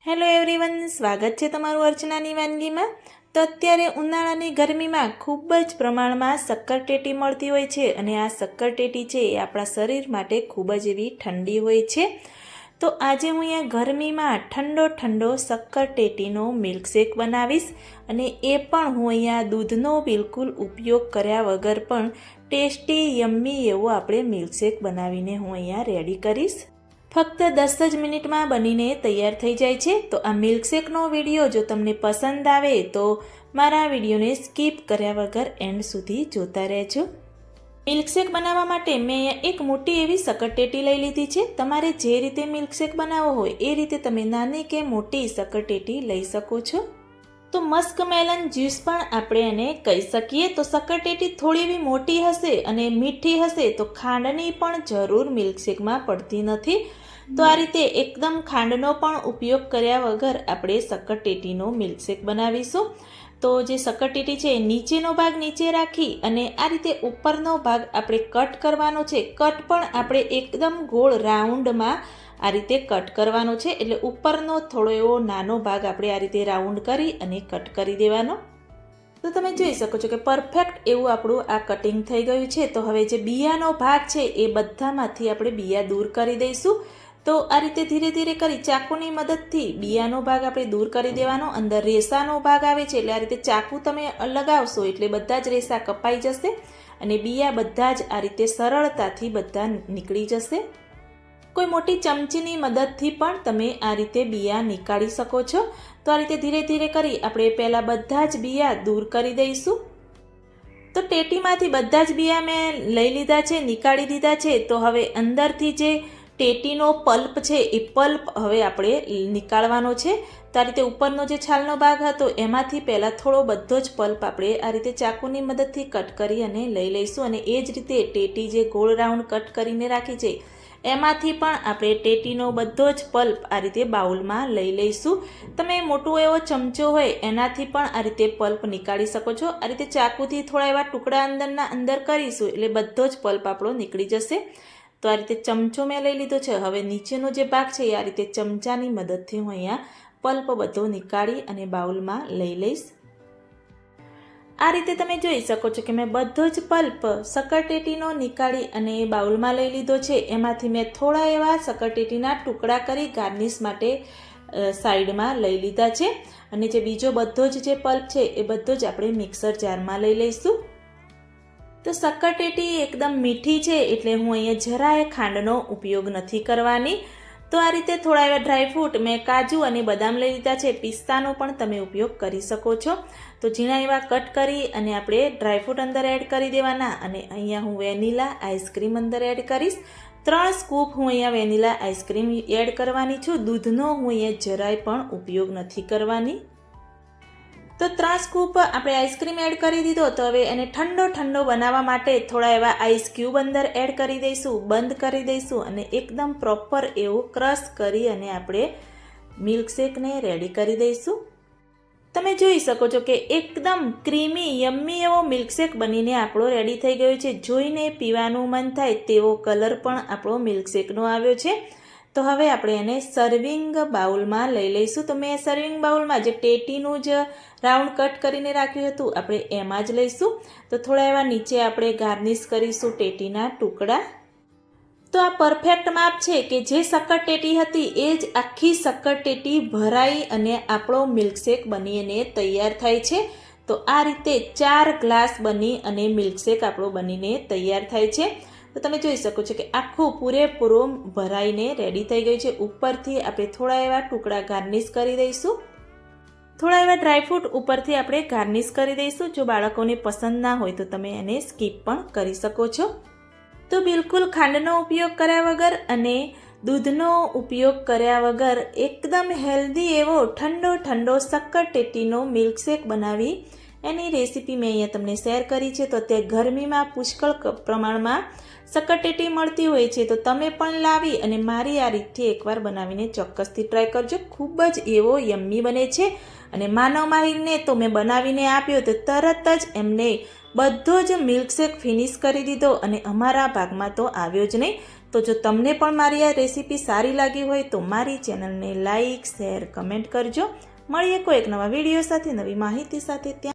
Hello everyone, સ્વાગત છે તમારું અર્ચનાની વાનગીમાં। તો અત્યારે ઉનાળાની ગરમીમાં ખૂબ જ પ્રમાણમાં શક્કરટેટી મળતી હોય છે અને આ શક્કરટેટી છે એ આપણા શરીર માટે ખૂબ જ એવી ઠંડી હોય છે। તો આજે હું અહીંયા ગરમીમાં ઠંડો શક્કરટેટીનો મિલ્કશેક બનાવીશ અને એ પણ હું અહીંયા દૂધનો બિલકુલ ઉપયોગ કર્યા વગર પણ ટેસ્ટી યમ્મી એવો આપણે મિલ્કશેક બનાવીને હું અહીંયા રેડી કરીશ। ફક્ત 10 જ મિનિટમાં બનીને તૈયાર થઈ જાય છે। તો આ મિલ્કશેકનો વિડીયો જો તમને પસંદ આવે તો મારા વિડીયોને સ્કીપ કર્યા વગર એન્ડ સુધી જોતા રહેજો। મિલ્કશેક બનાવવા માટે મેં અહીંયા એક મોટી એવી શક્કરટેટી લઈ લીધી છે। તમારે જે રીતે મિલ્કશેક બનાવવો હોય એ રીતે તમે નાની કે મોટી શક્કરટેટી લઈ શકો છો। તો મસ્કમેલન જ્યુસ પણ આપણે એને કહી શકીએ। તો શક્કરટેટી થોડી એવી મોટી હશે અને મીઠી હશે તો ખાંડની પણ જરૂર મિલ્કશેકમાં પડતી નથી। તો આ રીતે એકદમ ખાંડનો પણ ઉપયોગ કર્યા વગર આપણે શક્કરટેટીનો મિલ્કશેક બનાવીશું। તો જે શક્કરટેટી છે નીચેનો ભાગ નીચે રાખી અને આ રીતે ઉપરનો ભાગ આપણે કટ કરવાનો છે। કટ પણ આપણે એકદમ ગોળ રાઉન્ડમાં આ રીતે કટ કરવાનો છે, એટલે ઉપરનો થોડો એવો નાનો ભાગ આપણે આ રીતે રાઉન્ડ કરી અને કટ કરી દેવાનો। તો તમે જોઈ શકો છો કે પરફેક્ટ એવું આપણું આ કટિંગ થઈ ગયું છે। તો હવે જે બિયાનો ભાગ છે એ બધામાંથી આપણે બિયા દૂર કરી દઈશું। તો આ રીતે ધીરે ધીરે કરી ચાકુની મદદથી બિયાનો ભાગ આપણે દૂર કરી દેવાનો। અંદર રેસાનો ભાગ આવે છે એટલે આ રીતે ચાકુ તમે લગાવશો એટલે બધા જ રેસા કપાઈ જશે અને બિયા બધા જ આ રીતે સરળતાથી બધા નીકળી જશે। કોઈ મોટી ચમચીની મદદથી પણ તમે આ રીતે બિયા નીકાળી શકો છો। તો આ રીતે ધીરે ધીરે કરી આપણે પહેલાં બધા જ બિયા દૂર કરી દઈશું। તો ટેટીમાંથી બધા જ બિયા મેં લઈ લીધા છે, નીકાળી દીધા છે। તો હવે અંદરથી જે ટેટીનો પલ્પ છે એ પલ્પ હવે આપણે નીકાળવાનો છે। તો આ રીતે ઉપરનો જે છાલનો ભાગ હતો એમાંથી પહેલાં થોડો બધો જ પલ્પ આપણે આ રીતે ચાકુની મદદથી કટ કરી અને લઈ લઈશું અને એ જ રીતે ટેટી જે ગોળ રાઉન્ડ કટ કરીને રાખી છે એમાંથી પણ આપણે ટેટીનો બધો જ પલ્પ આ રીતે બાઉલમાં લઈ લઈશું। તમે મોટો એવો ચમચો હોય એનાથી પણ આ રીતે પલ્પ નીકાળી શકો છો। આ રીતે ચાકુથી થોડા એવા ટુકડા અંદર કરીશું એટલે બધો જ પલ્પ આપણો નીકળી જશે। તો આ રીતે ચમચો મેં લઈ લીધો છે। હવે નીચેનો જે ભાગ છે એ આ રીતે ચમચાની મદદથી હું અહીંયા પલ્પ બધો નીકાળી અને બાઉલમાં લઈ લઈશ। આ રીતે તમે જોઈ શકો છો કે મેં બધો જ પલ્પ શક્કરટેટીનો નીકાળી અને બાઉલમાં લઈ લીધો છે। એમાંથી મેં થોડા એવા શક્કરટેટીના ટુકડા કરી ગાર્નિશ માટે સાઈડમાં લઈ લીધા છે અને જે બીજો બધો જ જે પલ્પ છે એ બધો જ આપણે મિક્સર જારમાં લઈ લઈશું। તો શક્કરટેટી એકદમ મીઠી છે એટલે હું અહીંયા જરાય ખાંડનો ઉપયોગ નથી કરવાની। તો આ રીતે થોડા એવા ડ્રાયફ્રૂટ મેં કાજુ અને બદામ લઈ લીધા છે, પિસ્તાનો પણ તમે ઉપયોગ કરી શકો છો। તો ઝીણા એવા કટ કરી અને આપણે ડ્રાયફ્રૂટ અંદર એડ કરી દેવાના અને અહીંયા હું વેનીલા આઈસ્ક્રીમ અંદર એડ કરીશ। 3 સ્કૂપ હું અહીંયા વેનીલા આઈસ્ક્રીમ એડ કરવાની છું। દૂધનો હું અહીંયા જરાય પણ ઉપયોગ નથી કરવાની। તો 3 સ્કૂપ આપણે આઈસ્ક્રીમ એડ કરી દીધો। તો હવે એને ઠંડો બનાવવા માટે થોડા એવા આઈસ ક્યુબ અંદર એડ કરી દઈશું, બંધ કરી દઈશું અને એકદમ પ્રોપર એવું ક્રશ કરી અને આપણે મિલ્કશેકને રેડી કરી દઈશું। તમે જોઈ શકો છો કે એકદમ ક્રીમી યમ્મી એવો મિલ્કશેક બનીને આપણો રેડી થઈ ગયો છે। જોઈને પીવાનું મન થાય તેવો કલર પણ આપણો મિલ્કશેકનો આવ્યો છે। તો હવે આપણે એને સર્વિંગ બાઉલમાં લઈ લઈશું। તો મેં સર્વિંગ બાઉલમાં જે ટેટીનું જ રાઉન્ડ કટ કરીને રાખ્યું હતું આપણે એમાં જ લઈશું। તો થોડા એવા નીચે આપણે ગાર્નિશ કરીશું ટેટીના ટુકડા। તો આ પરફેક્ટ માપ છે કે જે શક્કરટેટી હતી એ જ આખી શક્કરટેટી ભરાઈ અને આપણો મિલ્કશેક બનીને તૈયાર થાય છે। તો આ રીતે 4 ગ્લાસ બની અને મિલ્કશેક આપણો બનીને તૈયાર થાય છે। તો તમે જોઈ શકો છો કે આખું પૂરેપૂરું ભરાઈને રેડી થઈ ગયું છે। ઉપરથી આપણે થોડા એવા ટુકડા ગાર્નિશ કરી દઈશું, થોડા એવા ડ્રાયફ્રૂટ ઉપરથી આપણે ગાર્નિશ કરી દઈશું। જો બાળકોને પસંદ ના હોય તો તમે એને સ્કીપ પણ કરી શકો છો। તો બિલકુલ ખાંડનો ઉપયોગ કર્યા વગર અને દૂધનો ઉપયોગ કર્યા વગર એકદમ હેલ્ધી એવો ઠંડો શક્કરટેટીનો મિલ્કશેક બનાવી એની રેસીપી મેં અહીંયા તમને શેર કરી છે। તો તે ગરમીમાં પુષ્કળ પ્રમાણમાં શક્કરટેટી મળતી હોય છે। તો તમે પણ લાવી અને મારી આ રીતથી એકવાર બનાવીને ચોક્કસથી ટ્રાય કરજો। ખૂબ જ એવો યમ્મી બને છે અને માનવ માહિરને તો મેં બનાવીને આપ્યો તો તરત જ એમને બધો જ મિલ્કશેક ફિનિશ કરી દીધો અને અમારા ભાગમાં તો આવ્યો જ નહીં। તો જો તમને પણ મારી આ રેસીપી સારી લાગી હોય તો મારી ચેનલને લાઈક, શેર, કમેન્ટ કરજો. મળીએ કોઈ એક નવા વિડીયો સાથે, નવી માહિતી સાથે. ત્યાં